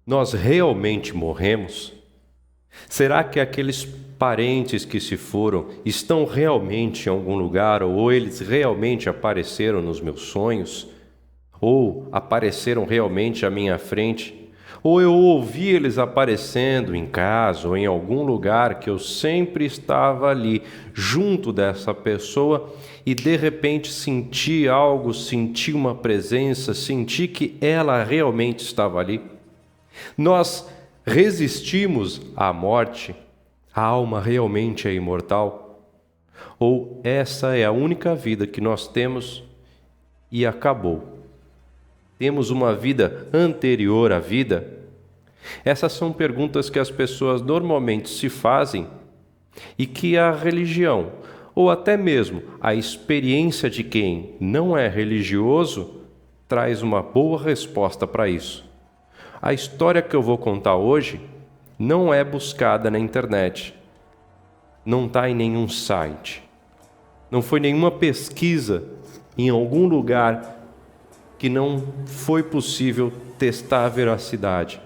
Nós realmente morremos? Será que aqueles parentes que se foram estão realmente em algum lugar, ou eles realmente apareceram nos meus sonhos? Ou apareceram realmente à minha frente? Ou eu ouvi eles aparecendo em casa ou em algum lugar que eu sempre estava ali, junto dessa pessoa, e de repente senti algo, senti uma presença, senti que ela realmente estava ali? Nós resistimos à morte? A alma realmente é imortal? Ou essa é a única vida que nós temos e acabou? Temos uma vida anterior à vida? Essas são perguntas que as pessoas normalmente se fazem e que a religião, ou até mesmo a experiência de quem não é religioso, traz uma boa resposta para isso. A história que eu vou contar hoje não é buscada na internet, não está em nenhum site, não foi nenhuma pesquisa em algum lugar que não foi possível testar a veracidade.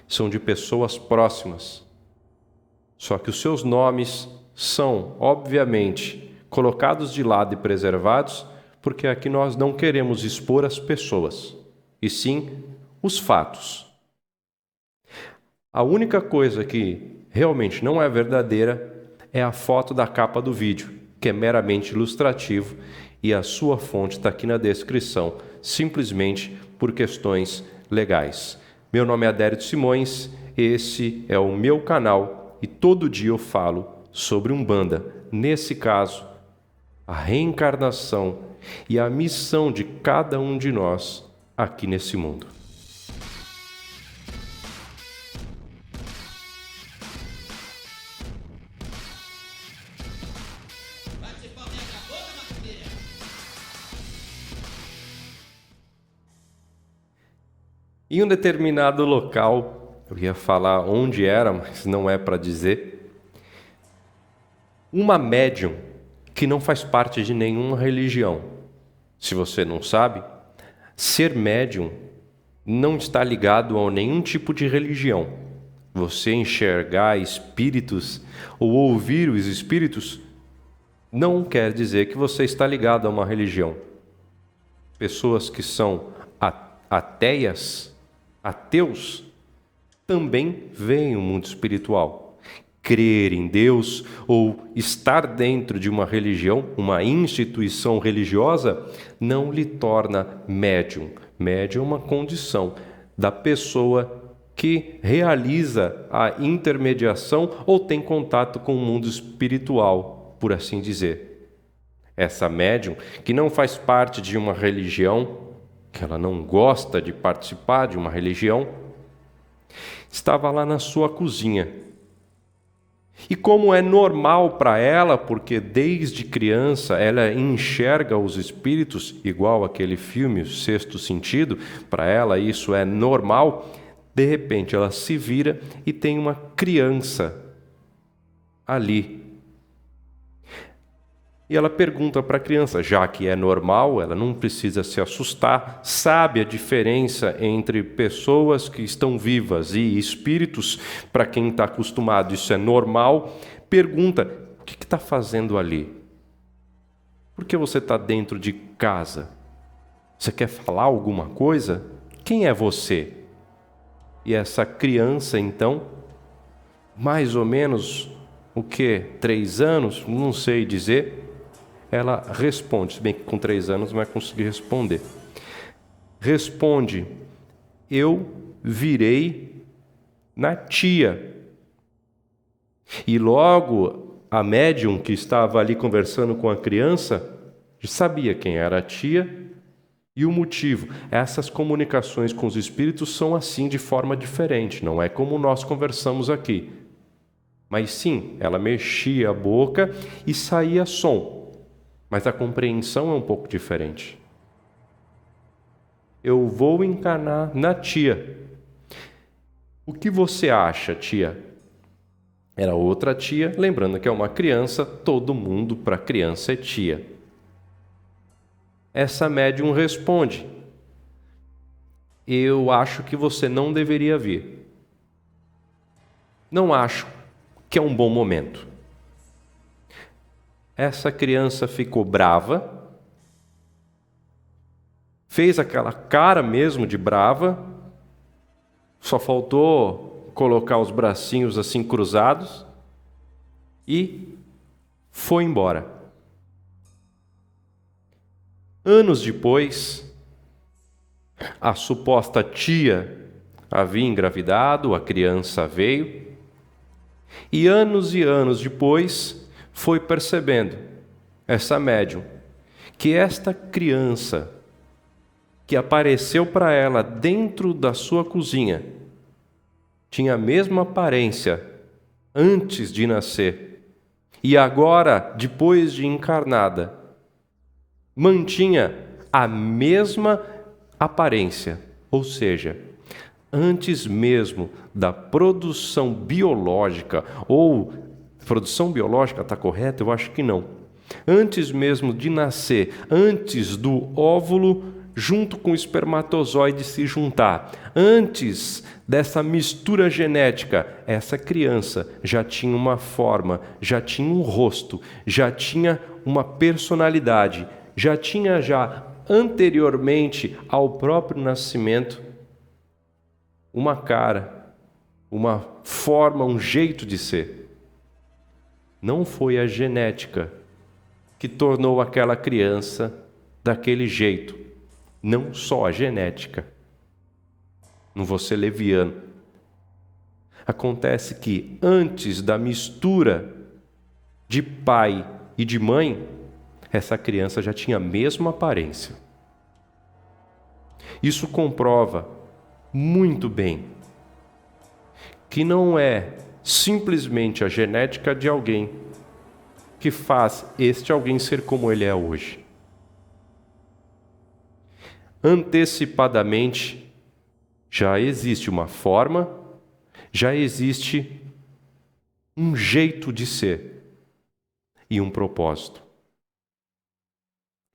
São de pessoas próximas. Só que os seus nomes são, obviamente, colocados de lado e preservados, porque aqui nós não queremos expor as pessoas, e sim os fatos. A única coisa que realmente não é verdadeira é a foto da capa do vídeo, que é meramente ilustrativo, e a sua fonte está aqui na descrição, simplesmente por questões legais. Meu nome é Adérito Simões, esse é o meu canal e todo dia eu falo sobre Umbanda. Nesse caso, a reencarnação e a missão de cada um de nós aqui nesse mundo. Em um determinado local, eu ia falar onde era, mas não é para dizer, uma médium que não faz parte de nenhuma religião. Se você não sabe, ser médium não está ligado a nenhum tipo de religião. Você enxergar espíritos ou ouvir os espíritos não quer dizer que você está ligado a uma religião. Pessoas que são ateias, ateus, também veem o mundo espiritual. Crer em Deus ou estar dentro de uma religião, uma instituição religiosa, não lhe torna médium. Médium é uma condição da pessoa que realiza a intermediação ou tem contato com o mundo espiritual, por assim dizer. Essa médium, que não faz parte de uma religião, que ela não gosta de participar de uma religião, estava lá na sua cozinha. E como é normal para ela, porque desde criança ela enxerga os espíritos, igual aquele filme, O Sexto Sentido, para ela isso é normal, de repente ela se vira e tem uma criança ali. E ela pergunta para a criança, já que é normal, ela não precisa se assustar, sabe a diferença entre pessoas que estão vivas e espíritos, para quem está acostumado, isso é normal. Pergunta, o que está fazendo ali? Por que você está dentro de casa? Você quer falar alguma coisa? Quem é você? E essa criança, então, mais ou menos, 3 anos? Não sei dizer. Ela responde, se bem que com 3 anos não vai conseguir responder. Responde, eu virei na tia. E logo a médium que estava ali conversando com a criança sabia quem era a tia e o motivo. Essas comunicações com os espíritos são assim de forma diferente, não é como nós conversamos aqui. Mas sim, ela mexia a boca e saía som. Mas a compreensão é um pouco diferente. Eu vou encarnar na tia. O que você acha, tia? Era outra tia, lembrando que é uma criança, todo mundo para criança é tia. Essa médium responde, eu acho que você não deveria vir. Não acho que é um bom momento. Essa criança ficou brava, fez aquela cara mesmo de brava, só faltou colocar os bracinhos assim cruzados e foi embora. Anos depois, a suposta tia havia engravidado, a criança veio, e anos depois foi percebendo, essa médium, que esta criança que apareceu para ela dentro da sua cozinha tinha a mesma aparência antes de nascer e agora, depois de encarnada, mantinha a mesma aparência, ou seja, antes mesmo da produção biológica, ou produção biológica está correta? Eu acho que não. Antes mesmo de nascer, antes do óvulo junto com o espermatozoide se juntar, antes dessa mistura genética, essa criança já tinha uma forma, já tinha um rosto, já tinha uma personalidade, já tinha anteriormente ao próprio nascimento uma cara, uma forma, um jeito de ser. Não foi a genética que tornou aquela criança daquele jeito. Não só a genética. Não vou ser leviano. Acontece que antes da mistura de pai e de mãe, essa criança já tinha a mesma aparência. Isso comprova muito bem que não é simplesmente a genética de alguém que faz este alguém ser como ele é hoje. Antecipadamente, já existe uma forma, já existe um jeito de ser e um propósito.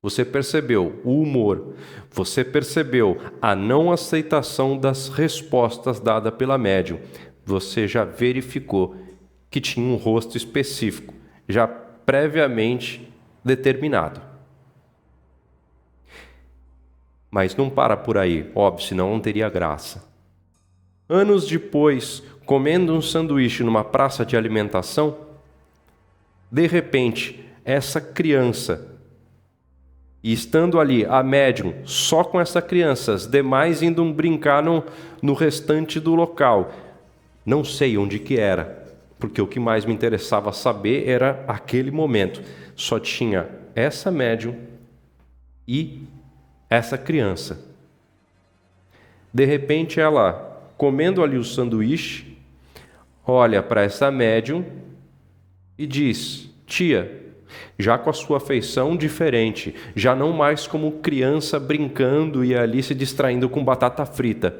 Você percebeu o humor, você percebeu a não aceitação das respostas dadas pela médium, você já verificou que tinha um rosto específico, já previamente determinado. Mas não para por aí, óbvio, senão não teria graça. Anos depois, comendo um sanduíche numa praça de alimentação, de repente, essa criança, e estando ali a médium, só com essa criança, as demais indo brincar no restante do local. Não sei onde que era, porque o que mais me interessava saber era aquele momento. Só tinha essa médium e essa criança. De repente ela, comendo ali o sanduíche, olha para essa médium e diz: tia, já com a sua feição diferente, já não mais como criança brincando e ali se distraindo com batata frita.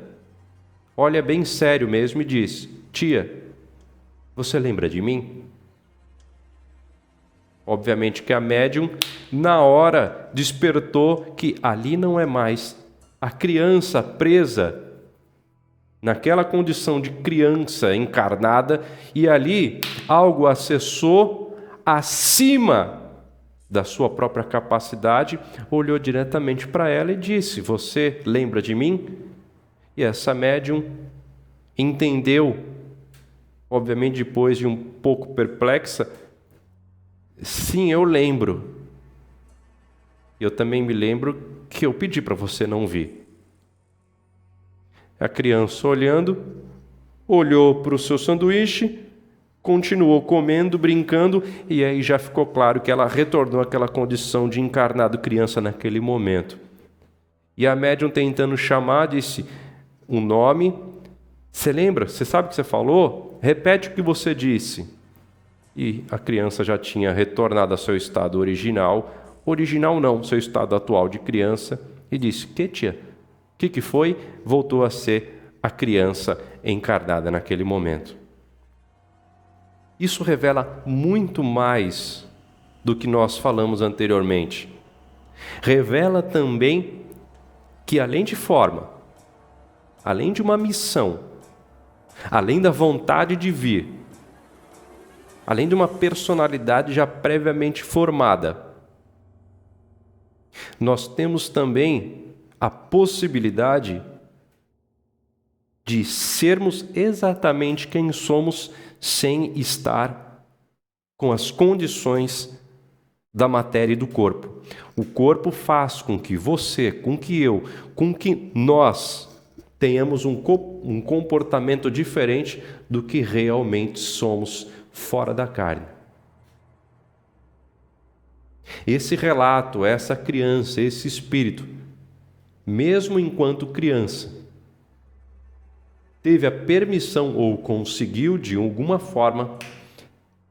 Olha bem sério mesmo e diz: tia, você lembra de mim? Obviamente que a médium, na hora, despertou que ali não é mais a criança presa naquela condição de criança encarnada, e ali algo acessou acima da sua própria capacidade, olhou diretamente para ela e disse: você lembra de mim? E essa médium entendeu, obviamente depois de um pouco perplexa: sim, eu lembro. Eu também me lembro que eu pedi para você não vir. A criança olhou para o seu sanduíche, continuou comendo, brincando, e aí já ficou claro que ela retornou àquela condição de encarnado criança naquele momento. E a médium, tentando chamar, disse um nome: você lembra? Você sabe o que você falou? Repete o que você disse. E a criança já tinha retornado ao seu estado original não, seu estado atual de criança, e disse: que tia? O que foi? Voltou a ser a criança encarnada naquele momento. Isso revela muito mais do que nós falamos anteriormente. Revela também que, além de forma, além de uma missão, além da vontade de vir, além de uma personalidade já previamente formada, nós temos também a possibilidade de sermos exatamente quem somos sem estar com as condições da matéria e do corpo. O corpo faz com que você, com que eu, com que nós tenhamos um comportamento diferente do que realmente somos fora da carne. Esse relato, essa criança, esse espírito, mesmo enquanto criança, teve a permissão ou conseguiu, de alguma forma,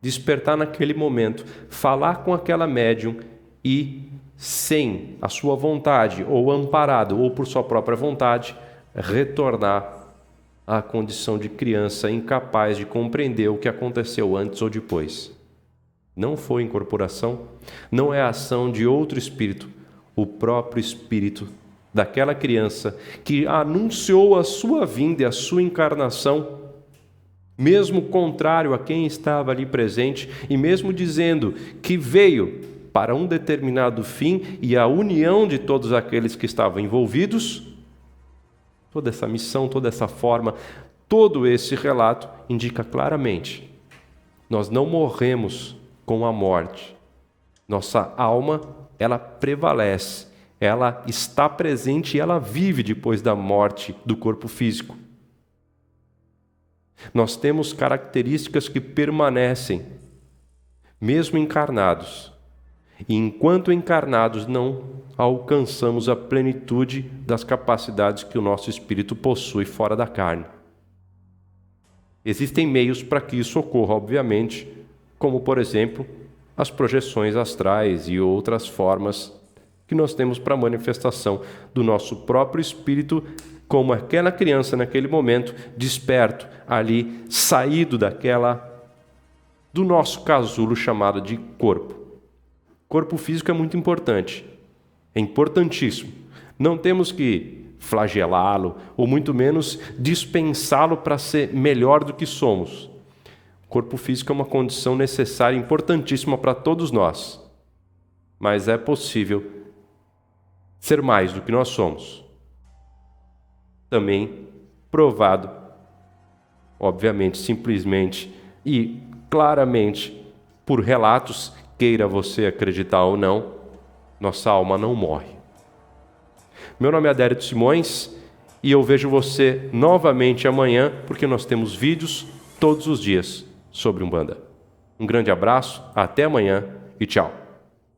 despertar naquele momento, falar com aquela médium e, sem a sua vontade, ou amparado, ou por sua própria vontade, retornar à condição de criança incapaz de compreender o que aconteceu antes ou depois. Não foi incorporação, não é a ação de outro espírito, o próprio espírito daquela criança que anunciou a sua vinda e a sua encarnação, mesmo contrário a quem estava ali presente, e mesmo dizendo que veio para um determinado fim e a união de todos aqueles que estavam envolvidos. Toda essa missão, toda essa forma, todo esse relato indica claramente: nós não morremos com a morte. Nossa alma, ela prevalece, ela está presente e ela vive depois da morte do corpo físico. Nós temos características que permanecem, mesmo encarnados. E enquanto encarnados, não alcançamos a plenitude das capacidades que o nosso espírito possui fora da carne. Existem meios para que isso ocorra, obviamente, como, por exemplo, as projeções astrais e outras formas que nós temos para a manifestação do nosso próprio espírito, como aquela criança naquele momento, desperto, ali, saído do nosso casulo chamado de corpo. Corpo físico é muito importante, é importantíssimo. Não temos que flagelá-lo, ou muito menos dispensá-lo para ser melhor do que somos. O corpo físico é uma condição necessária, importantíssima para todos nós. Mas é possível ser mais do que nós somos. Também provado, obviamente, simplesmente e claramente, por relatos, queira você acreditar ou não, nossa alma não morre. Meu nome é Adérito Simões e eu vejo você novamente amanhã, porque nós temos vídeos todos os dias sobre Umbanda. Um grande abraço, até amanhã e tchau.